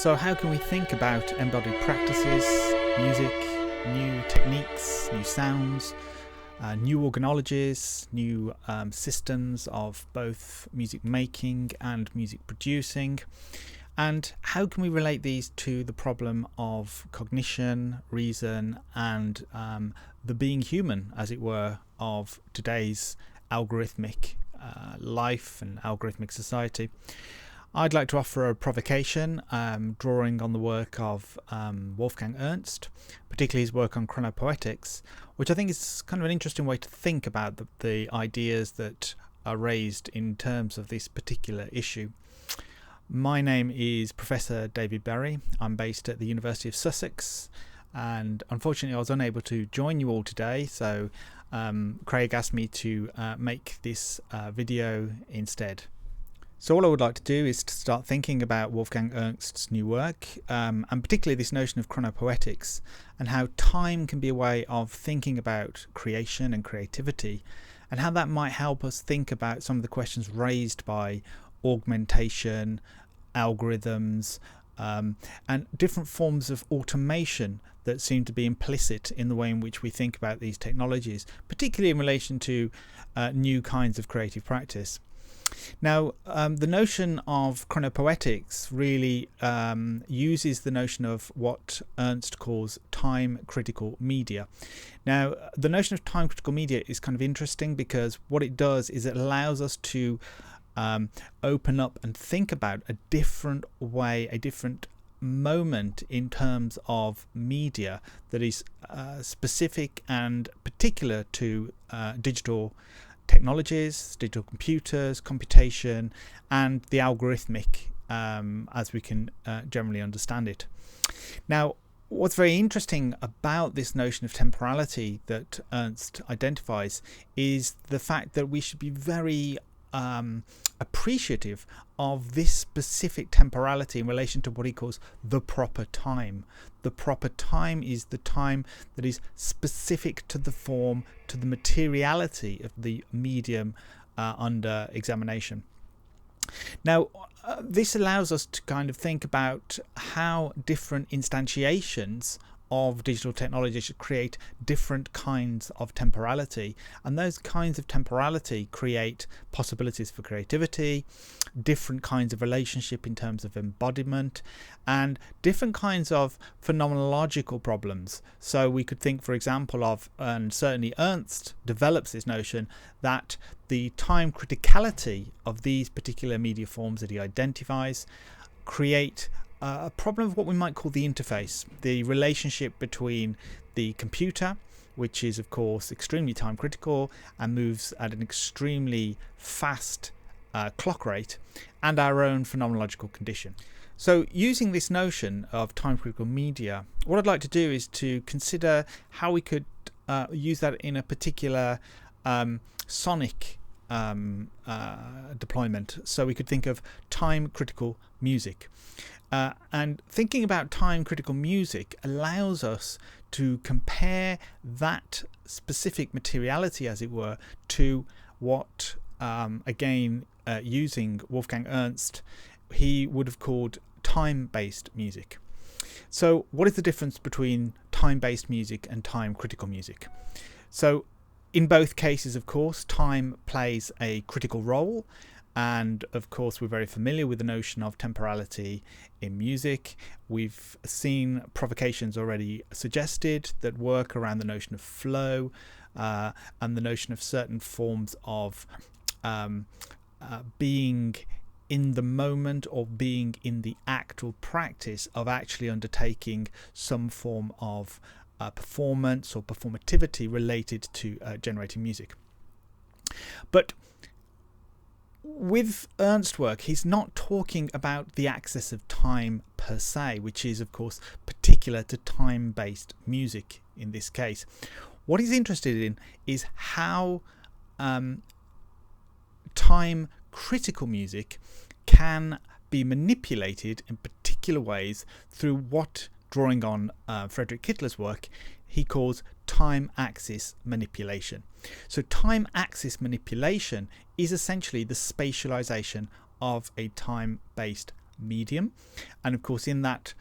So how can we think about embodied practices, music, new techniques, new sounds, new organologies, new systems of both music making and music producing? And how can we relate these to the problem of cognition, reason, and the being human, as it were, of today's algorithmic life and algorithmic society? I'd like to offer a provocation, drawing on the work of Wolfgang Ernst, particularly his work on Chronopoetics, which I think is kind of an interesting way to think about the ideas that are raised in terms of this particular issue. My name is Professor David Berry. I'm based at the University of Sussex, and unfortunately I was unable to join you all today, so Craig asked me to make this video instead. So all I would like to do is to start thinking about Wolfgang Ernst's new work, and particularly this notion of chronopoetics, and how time can be a way of thinking about creation and creativity, and how that might help us think about some of the questions raised by augmentation, algorithms, and different forms of automation that seem to be implicit in the way in which we think about these technologies, particularly in relation to new kinds of creative practice. Now, the notion of chronopoetics really uses the notion of what Ernst calls time-critical media. Now, the notion of time-critical media is kind of interesting because what it does is it allows us to open up and think about a different way, a different moment in terms of media that is specific and particular to digital technologies, digital computers, computation, and the algorithmic as we can generally understand it. Now, what's very interesting about this notion of temporality that Ernst identifies is the fact that we should be very appreciative of this specific temporality in relation to what he calls the proper time. The proper time is the time that is specific to the form, to the materiality of the medium under examination. Now, this allows us to kind of think about how different instantiations of digital technology should create different kinds of temporality, and those kinds of temporality create possibilities for creativity, different kinds of relationship in terms of embodiment, and different kinds of phenomenological problems. So we could think, for example, of, and certainly Ernst develops this notion, that the time criticality of these particular media forms that he identifies create a problem of what we might call the interface, the relationship between the computer, which is of course extremely time critical and moves at an extremely fast clock rate, and our own phenomenological condition. So using this notion of time critical media, what I'd like to do is to consider how we could use that in a particular sonic deployment. So we could think of time critical music. And thinking about time critical music allows us to compare that specific materiality, as it were, to what, again, using Wolfgang Ernst, he would have called time-based music. So what is the difference between time-based music and time critical music? So in both cases, of course, time plays a critical role. And of course, we're very familiar with the notion of temporality in music. We've seen provocations already suggested that work around the notion of flow and the notion of certain forms of being in the moment or being in the actual practice of actually undertaking some form of performance or performativity related to generating music. But with Ernst's work, he's not talking about the axis of time per se, which is of course particular to time-based music in this case. What he's interested in is how time-critical music can be manipulated in particular ways through what, drawing on Friedrich Kittler's work, he calls time axis manipulation. So time axis manipulation is essentially the spatialization of a time-based medium. And of course, in that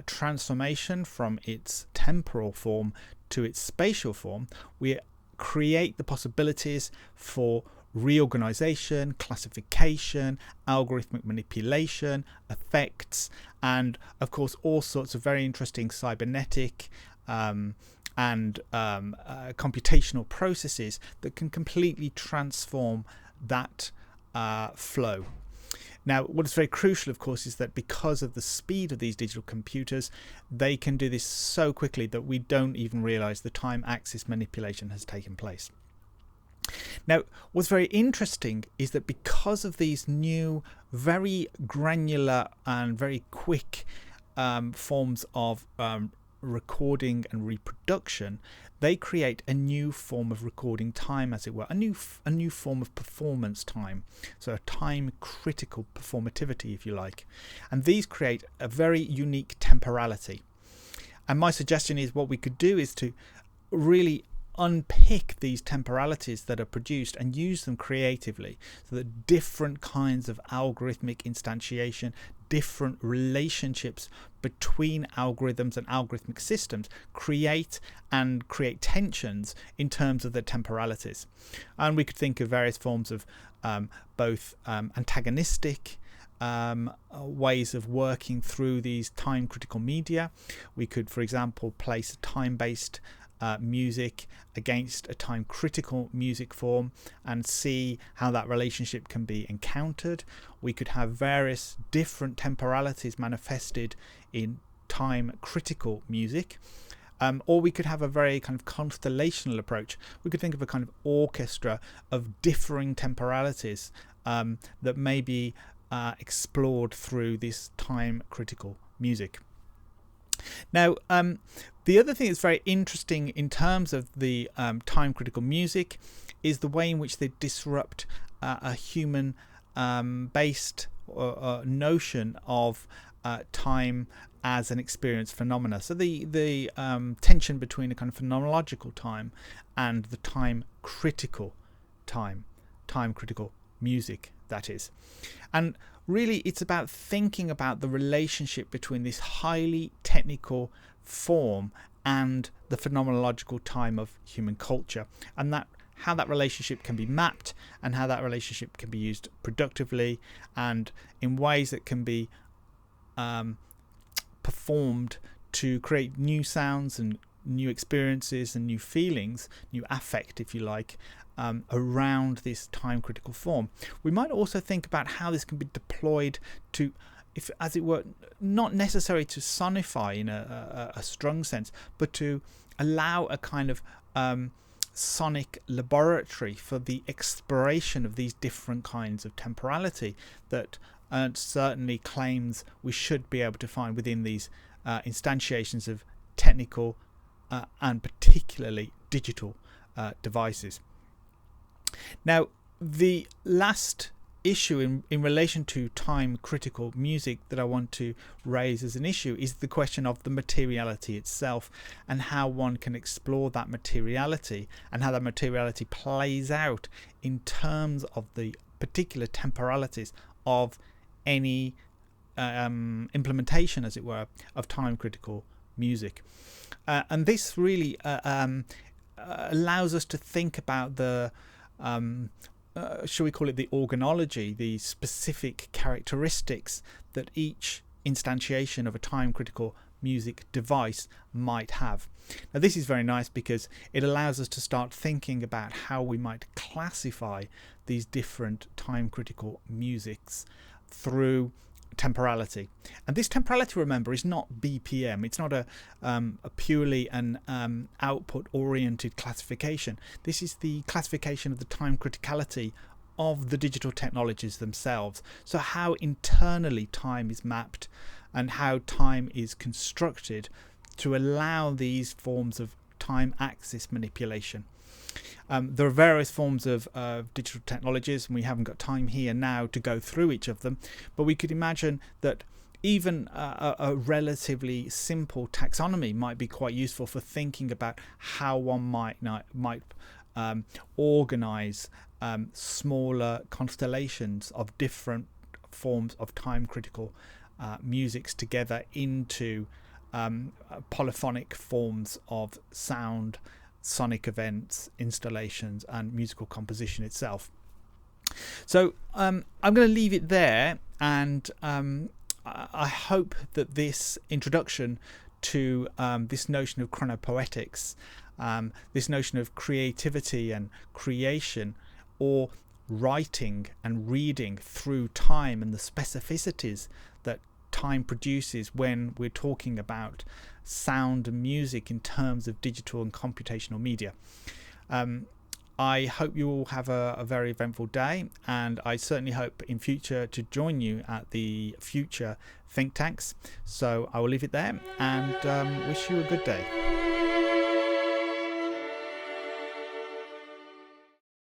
transformation from its temporal form to its spatial form, we create the possibilities for reorganization, classification, algorithmic manipulation, effects, and of course all sorts of very interesting cybernetic and computational processes that can completely transform that flow. Now, what is very crucial, of course, is that because of the speed of these digital computers, they can do this so quickly that we don't even realize the time axis manipulation has taken place. Now, what's very interesting is that because of these new, very granular and very quick forms of recording and reproduction, they create a new form of recording time, as it were, a new form of performance time, so a time critical performativity, if you like, and these create a very unique temporality. And my suggestion is what we could do is to really unpick these temporalities that are produced and use them creatively, so that different kinds of algorithmic instantiation, different relationships between algorithms and algorithmic systems create tensions in terms of their temporalities. And we could think of various forms of both antagonistic ways of working through these time critical media. We could, for example, place a time-based music against a time critical music form and see how that relationship can be encountered. We could have various different temporalities manifested in time critical music, or we could have a very kind of constellational approach. We could think of a kind of orchestra of differing temporalities that may be explored through this time critical music. Now, the other thing that's very interesting in terms of the time critical music is the way in which they disrupt a human based notion of time as an experience phenomena. So the tension between a kind of phenomenological time and the time critical music, that is. And really it's about thinking about the relationship between this highly technical form and the phenomenological time of human culture, and that how that relationship can be mapped and how that relationship can be used productively and in ways that can be performed to create new sounds and new experiences and new feelings, new affect, if you like, around this time critical form. We might also think about how this can be deployed to, if as it were, not necessarily to sonify in a strong sense, but to allow a kind of sonic laboratory for the exploration of these different kinds of temporality that Ernst certainly claims we should be able to find within these instantiations of technical and particularly digital devices. Now, the last issue in relation to time critical music that I want to raise as an issue is the question of the materiality itself, and how one can explore that materiality and how that materiality plays out in terms of the particular temporalities of any implementation, as it were, of time critical music. And this really allows us to think about the shall we call it the organology, the specific characteristics that each instantiation of a time critical music device might have. Now this is very nice because it allows us to start thinking about how we might classify these different time critical musics through temporality. And this temporality, remember, is not BPM. It's not a purely an output oriented classification. This is the classification of the time criticality of the digital technologies themselves. So how internally time is mapped and how time is constructed to allow these forms of time axis manipulation. There are various forms of digital technologies, and we haven't got time here now to go through each of them, but we could imagine that even a relatively simple taxonomy might be quite useful for thinking about how one might organize smaller constellations of different forms of time critical musics together into polyphonic forms of sound, sonic events, installations, and musical composition itself. So I'm going to leave it there, and I hope that this introduction to this notion of chronopoetics, this notion of creativity and creation, or writing and reading through time and the specificities that time produces when we're talking about sound and music in terms of digital and computational media. I hope you all have a very eventful day, and I certainly hope in future to join you at the future think tanks. So I will leave it there and wish you a good day.